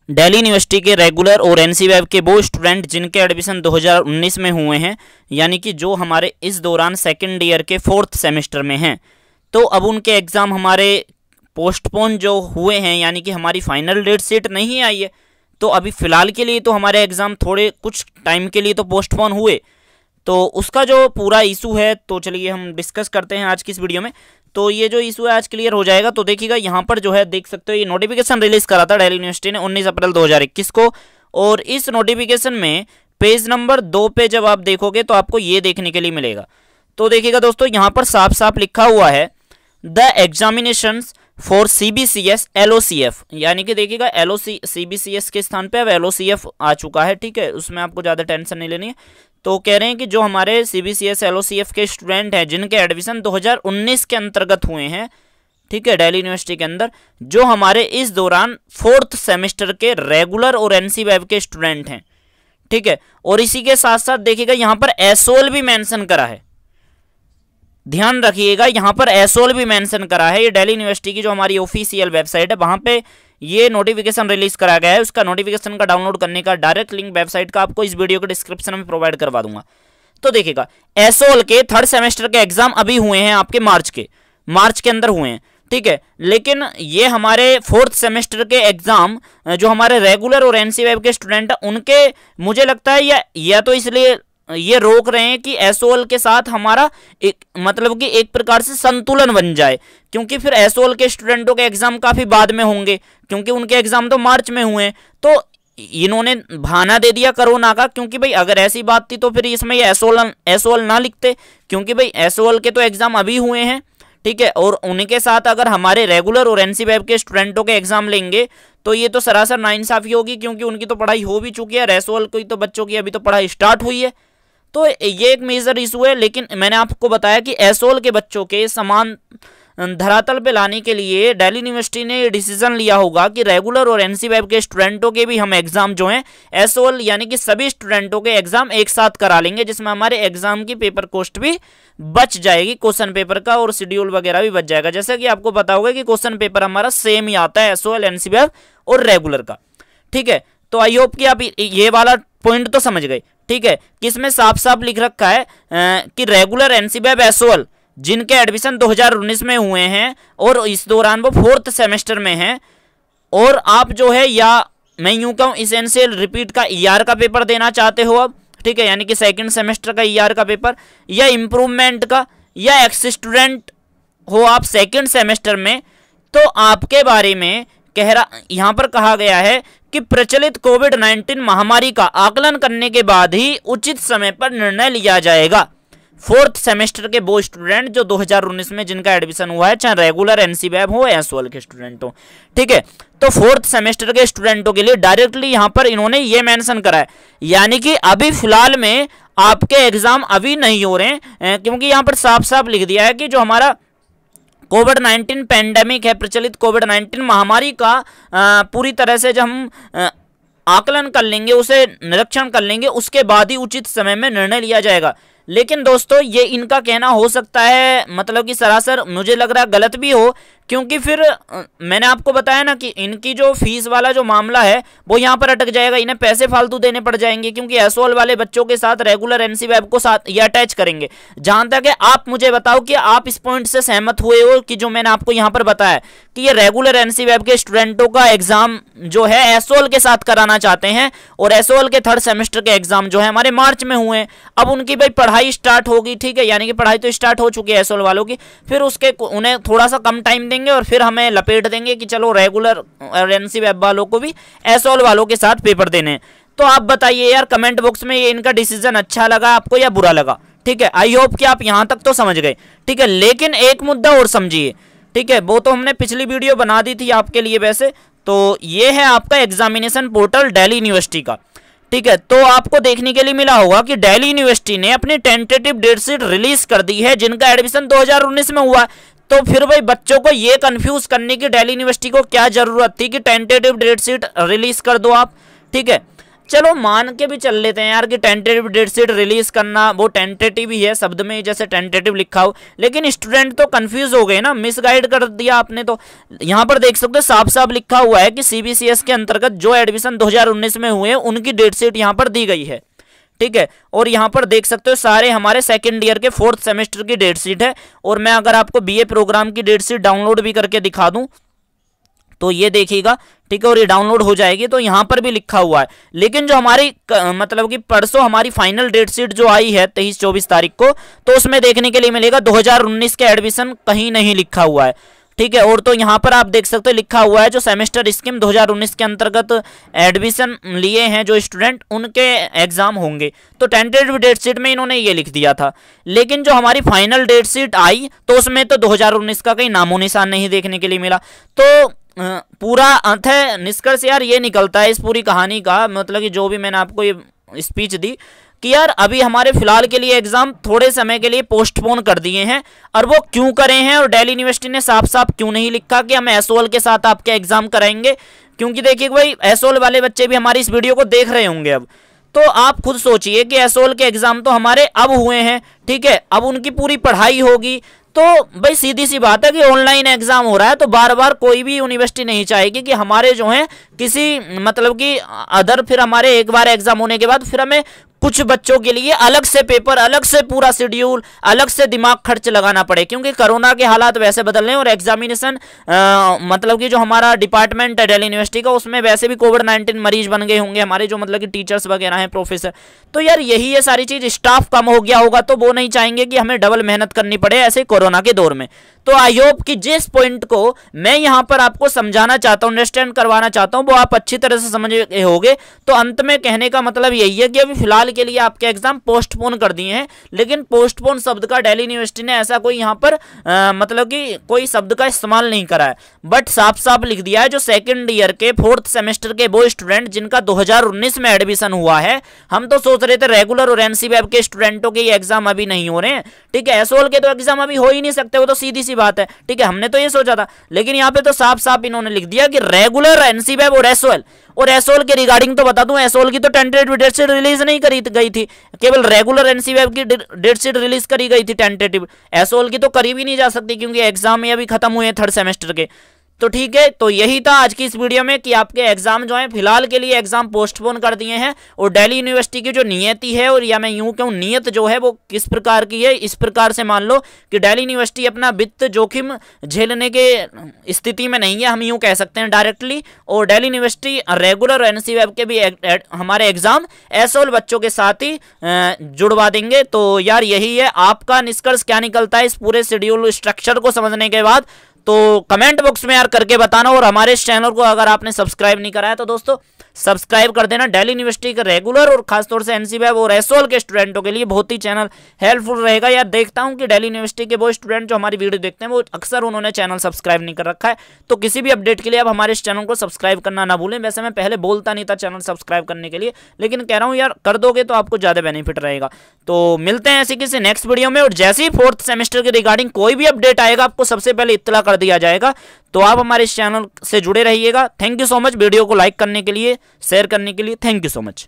Delhi university के regular और NCWEB के वो स्टूडेंट जिनके एडमिशन 2019 में हुए हैं, यानी कि जो हमारे इस दौरान सेकेंड ईयर के 4th सेमेस्टर में हैं, तो अब उनके एग्ज़ाम हमारे पोस्टपोन जो हुए हैं, यानी कि हमारी फाइनल डेट शीट नहीं आई है, तो अभी फ़िलहाल के लिए तो हमारे एग्ज़ाम थोड़े कुछ टाइम के लिए तो पोस्टपोन हुए। तो उसका जो पूरा इशू है, तो चलिए हम डिस्कस करते हैं आज की इस वीडियो में। तो ये जो इशू है आज क्लियर हो जाएगा। तो देखिएगा यहाँ पर जो है देख सकते हो, ये नोटिफिकेशन रिलीज़ करा था दिल्ली यूनिवर्सिटी ने 19 अप्रैल 2021 को, और इस नोटिफिकेशन में पेज नंबर 2 पे जब आप देखोगे तो आपको ये देखने के लिए मिलेगा। तो देखिएगा दोस्तों, यहाँ पर साफ साफ लिखा हुआ है the examinations for CBCS LOCF, यानी कि देखिएगा CBCS के स्थान पे अब LOCF आ चुका है। ठीक है, उसमें आपको ज़्यादा टेंशन नहीं लेनी है। तो कह रहे हैं कि जो हमारे CBCS LOCF के स्टूडेंट हैं जिनके एडमिशन 2019 के अंतर्गत हुए हैं, ठीक है, दिल्ली यूनिवर्सिटी के अंदर, जो हमारे इस दौरान 4th सेमेस्टर के रेगुलर और एनसीवेब के स्टूडेंट हैं, ठीक है, और इसी के साथ साथ देखिएगा यहाँ पर एसओएल भी मेंशन करा है। ध्यान रखिएगा, यहाँ पर एसओएल भी मेंशन करा है। ये दिल्ली यूनिवर्सिटी की जो हमारी ऑफिशियल वेबसाइट है, वहाँ पे ये नोटिफिकेशन रिलीज करा गया है। उसका नोटिफिकेशन का डाउनलोड करने का डायरेक्ट लिंक वेबसाइट का आपको इस वीडियो के डिस्क्रिप्शन में प्रोवाइड करवा दूंगा। तो देखिएगा, एसओएल के 3rd सेमेस्टर के एग्जाम अभी हुए हैं आपके मार्च के अंदर हुए हैं, ठीक है, लेकिन ये हमारे 4th सेमेस्टर के एग्जाम जो हमारे रेगुलर और एनसीवेब के स्टूडेंट हैं उनके, मुझे लगता है या तो इसलिए ये रोक रहे हैं कि एसओएल के साथ हमारा एक मतलब कि एक प्रकार से संतुलन बन जाए, क्योंकि फिर एसओएल के स्टूडेंटों के एग्जाम काफी बाद में होंगे, क्योंकि उनके एग्जाम तो मार्च में हुए हैं। तो इन्होंने बहाना दे दिया कोरोना का, क्योंकि भाई अगर ऐसी बात थी तो फिर इसमें ये एसओएल ना लिखते, क्योंकि भाई एसओएल के तो एग्जाम अभी हुए हैं, ठीक है, और उनके साथ अगर हमारे रेगुलर और एनसीवेब के स्टूडेंटों के एग्जाम लेंगे तो ये तो सरासर नाइंसाफी होगी, क्योंकि उनकी तो पढ़ाई हो भी चुकी है, एसओएल की तो बच्चों की अभी तो पढ़ाई स्टार्ट हुई है। तो ये एक मेजर इशू है। लेकिन मैंने आपको बताया कि एसओएल के बच्चों के समान धरातल पे लाने के लिए दिल्ली यूनिवर्सिटी ने डिसीजन लिया होगा कि रेगुलर और एनसीवेब के स्टूडेंटों के भी हम एग्जाम जो हैं एसओएल यानी कि सभी स्टूडेंटों के एग्जाम एक साथ करा लेंगे, जिसमें हमारे एग्जाम की पेपर कॉस्ट भी बच जाएगी, क्वेश्चन पेपर का और शेड्यूल वगैरह भी बच जाएगा। जैसा कि आपको पता होगा कि क्वेश्चन पेपर हमारा सेम ही आता है एसओएल, एनसीवेब और रेगुलर का, ठीक है। तो आई होप कि आप ये वाला पॉइंट तो समझ गए, ठीक है, कि इसमें साफ साफ लिख रखा है कि रेगुलर एनसीवेब एसओएल जिनके एडमिशन 2019 में हुए हैं और इस दौरान वो 4th सेमेस्टर में हैं, और आप जो है, या मैं यूं कहूं इसेंशियल रिपीट का ईआर का पेपर देना चाहते हो अब, ठीक है, यानी कि 2nd सेमेस्टर का ईआर का पेपर, या इम्प्रूवमेंट का, या एक्स स्टूडेंट हो आप 2nd सेमेस्टर में, तो आपके बारे में यहाँ पर कहा गया है कि प्रचलित कोविड-19 महामारी का आकलन करने के बाद ही उचित समय पर निर्णय लिया जाएगा। 4th सेमेस्टर के वो स्टूडेंट जो 2019 में जिनका एडमिशन हुआ है, चाहे रेगुलर एनसीवेब हो या एसओएल के स्टूडेंट हो, ठीक है, तो 4th सेमेस्टर के स्टूडेंटों के लिए डायरेक्टली यहाँ पर इन्होंने ये मेंशन करा है, यानी कि अभी फिलहाल में आपके एग्जाम अभी नहीं हो रहे हैं, क्योंकि यहाँ पर साफ साफ लिख दिया है कि जो हमारा कोविड-19 पैंडेमिक है, प्रचलित कोविड-19 महामारी का पूरी तरह से जब हम आकलन कर लेंगे, उसे निरीक्षण कर लेंगे, उसके बाद ही उचित समय में निर्णय लिया जाएगा। लेकिन दोस्तों, ये इनका कहना हो सकता है मतलब कि सरासर मुझे लग रहा है गलत भी हो, क्योंकि फिर मैंने आपको बताया ना कि इनकी जो फीस वाला जो मामला है वो यहाँ पर अटक जाएगा, इन्हें पैसे फालतू देने पड़ जाएंगे, क्योंकि एसओएल वाले बच्चों के साथ रेगुलर एनसीवेब को साथ ये अटैच करेंगे। जहां तक है, आप मुझे बताओ कि आप इस पॉइंट से सहमत हुए हो कि जो मैंने आपको यहाँ पर बताया कि ये रेगुलर एनसीवेब के स्टूडेंटों का एग्जाम जो है एसओएल के साथ कराना चाहते हैं, और एसओएल के 3rd सेमेस्टर के एग्जाम जो है हमारे मार्च में हुए हैं, अब उनकी भाई पढ़ाई स्टार्ट होगी, ठीक है, यानी कि पढ़ाई तो स्टार्ट हो चुकी है एसओएल वालों की, फिर उसके उन्हें थोड़ा सा कम टाइम देंगे और फिर हमें लपेट देंगे कि चलो रेगुलर और एनसीवेब वालों को भी एसओएल वालों के साथ पेपर देने। तो आप बताइए यार कमेंट बॉक्स में, ये इनका डिसीजन अच्छा लगा आपको या बुरा लगा, ठीक है। आई होप कि आप यहां तक तो समझ गए, ठीक है। लेकिन एक मुद्दा और समझिए, ठीक है, वो तो हमने पिछली वीडियो बना दी थी आपके लिए वैसे, तो ये है आपका एग्जामिनेशन पोर्टल दिल्ली यूनिवर्सिटी का, ठीक है। तो आपको देखने के लिए मिला होगा कि दिल्ली यूनिवर्सिटी ने अपनी टेंटेटिव डेट शीट रिलीज कर दी है जिनका एडमिशन 2019 में हुआ। तो फिर भाई बच्चों को ये कंफ्यूज करने की दिल्ली यूनिवर्सिटी को क्या जरूरत थी कि टेंटेटिव डेट शीट रिलीज कर दो आप, ठीक है। चलो मान के भी चल लेते हैं यार कि टेंटेटिव डेट शीट रिलीज करना वो टेंटेटिव ही है, शब्द में जैसे टेंटेटिव लिखा हो, लेकिन स्टूडेंट तो कंफ्यूज हो गए ना, मिसगाइड कर दिया आपने। तो यहाँ पर देख सकते हो साफ साफ लिखा हुआ है कि सीबीसीएस के अंतर्गत जो एडमिशन 2019 में हुए उनकी डेट शीट यहाँ पर दी गई है, ठीक है। और यहाँ पर देख सकते हो सारे हमारे सेकंड ईयर के 4th सेमेस्टर की डेट शीट है। और मैं अगर आपको बीए प्रोग्राम की डेट शीट डाउनलोड भी करके दिखा दूं तो ये देखिएगा, ठीक है, और ये डाउनलोड हो जाएगी। तो यहाँ पर भी लिखा हुआ है, लेकिन जो हमारी मतलब कि परसों हमारी फाइनल डेट शीट जो आई है 23-24 तारीख को, तो उसमें देखने के लिए मिलेगा 2019 के एडमिशन कहीं नहीं लिखा हुआ है, ठीक है। और तो यहाँ पर आप देख सकते हो लिखा हुआ है जो सेमेस्टर स्कीम 2019 के अंतर्गत एडमिशन लिए हैं जो स्टूडेंट, उनके एग्जाम होंगे। तो टेंटेटिव डेट शीट में इन्होंने ये लिख दिया था, लेकिन जो हमारी फाइनल डेट शीट आई तो उसमें तो 2019 का कहीं नामो निशान नहीं देखने के लिए मिला। तो पूरा अर्थ है, निष्कर्ष यार ये निकलता है इस पूरी कहानी का, मतलब कि जो भी मैंने आपको ये स्पीच दी कि यार अभी हमारे फिलहाल के लिए एग्जाम थोड़े समय के लिए पोस्टपोन कर दिए हैं। और वो क्यों करे हैं, और दिल्ली यूनिवर्सिटी ने साफ साफ क्यों नहीं लिखा कि हम एसओएल के साथ आपके एग्जाम कराएंगे, क्योंकि देखिए भाई एसओएल वाले बच्चे भी हमारी इस वीडियो को देख रहे होंगे अब। तो आप खुद सोचिए कि एसओएल के एग्जाम तो हमारे अब हुए हैं, ठीक है, अब उनकी पूरी पढ़ाई होगी। तो भाई सीधी सी बात है कि ऑनलाइन एग्जाम हो रहा है, तो बार बार कोई भी यूनिवर्सिटी नहीं चाहेगी कि हमारे जो है किसी मतलब कि अदर फिर हमारे एक बार एग्जाम होने के बाद फिर हमें कुछ बच्चों के लिए अलग से पेपर, अलग से पूरा शेड्यूल, अलग से दिमाग खर्च लगाना पड़े, क्योंकि कोरोना के हालात वैसे बदल रहे हैं और एग्जामिनेशन मतलब कि जो हमारा डिपार्टमेंट है दिल्ली यूनिवर्सिटी का उसमें वैसे भी कोविड-19 मरीज बन गए होंगे हमारे जो मतलब कि टीचर्स वगैरह हैं, प्रोफेसर। तो यार यही है सारी चीज, स्टाफ कम हो गया होगा तो वो नहीं चाहेंगे कि हमें डबल मेहनत करनी पड़े ऐसे कोरोना के दौर में। तो आई होप कि जिस पॉइंट को मैं यहाँ पर आपको समझाना चाहता हूँ, अंडरस्टैंड करवाना चाहता हूँ, वो आप अच्छी तरह से समझ गए होगे। तो अंत में कहने का मतलब यही है कि अभी फिलहाल के लिए आपके एग्जाम पोस्टपोन कर दिए हैं, लेकिन पोस्टपोन शब्द का दिल्ली यूनिवर्सिटी ने ऐसा कोई यहाँ पर मतलब कि कोई शब्द का इस्तेमाल नहीं करा है, बट साफ साफ लिख दिया है जो सेकंड ईयर के 4th सेमेस्टर के वो स्टूडेंट जिनका 2019 में एडमिशन हुआ है। हम तो सोच रहे थे रेगुलर और एनसीबीएफ के स्टूडेंटों के ये एग्जाम अभी नहीं हो रहे हैं, ठीक है, एसओएल के तो एग्जाम अभी हो ही नहीं सकते, वो तो सीधी सी बात है, ठीक है, हमने तो ये सोचा था। लेकिन यहाँ पे तो साफ साफ इन्होंने लिख दिया कि रेगुलर एनसीबीएफ और एसओएल के रिगार्डिंग तो बता दूं, एसओएल की तो टेंटेटिव डेट शीट रिलीज नहीं करी गई थी, केवल रेगुलर एनसीबीएफ की डेट शीट रिलीज करी गई थी टेंटेटिव। एसओएल की तो करी भी नहीं जा सकती क्योंकि एग्जाम अभी खत्म हुए हैं 3rd सेमेस्टर के। तो ठीक है, तो यही था आज की इस वीडियो में कि आपके एग्जाम जो है फिलहाल के लिए एग्जाम पोस्टपोन कर दिए हैं। और दिल्ली यूनिवर्सिटी की जो नियति है, और या मैं यूं कहूं नियत जो है वो किस प्रकार की है, इस प्रकार से मान लो कि दिल्ली यूनिवर्सिटी अपना वित्त जोखिम झेलने के स्थिति में नहीं है, हम यूं कह सकते हैं डायरेक्टली। और दिल्ली यूनिवर्सिटी रेगुलर और एनसीबीएफ के भी हमारे एग्जाम एसओएल बच्चों के साथ ही जुड़वा देंगे। तो यार यही है, आपका निष्कर्ष क्या निकलता है इस पूरे शेड्यूल स्ट्रक्चर को समझने के बाद, तो कमेंट बॉक्स में यार करके बताना। और हमारे इस चैनल को अगर आपने सब्सक्राइब नहीं कराया तो दोस्तों सब्सक्राइब कर देना। दिल्ली यूनिवर्सिटी के रेगुलर और खासतौर से एनसीबीएफ और एसओएल के स्टूडेंटों के लिए बहुत ही चैनल हेल्पफुल रहेगा। यार देखता हूं कि दिल्ली यूनिवर्सिटी के वो स्टूडेंट जो हमारी वीडियो देखते हैं वो अक्सर उन्होंने चैनल सब्सक्राइब नहीं कर रखा है, तो किसी भी अपडेट के लिए आप हमारे इस चैनल को सब्सक्राइब करना ना भूलें। वैसे मैं पहले बोलता नहीं था चैनल सब्सक्राइब करने के लिए, लेकिन कह रहा हूँ यार कर दोगे तो आपको ज़्यादा बेनिफिट रहेगा। तो मिलते हैं ऐसी किसी नेक्स्ट वीडियो में, और जैसे ही 4th सेमेस्टर के रिगार्डिंग कोई भी अपडेट आएगा आपको सबसे पहले इत्तला कर दिया जाएगा। तो आप हमारे इस चैनल से जुड़े रहिएगा। Thank you so much video को लाइक करने के लिए, शेयर करने के लिए, थैंक यू सो मच।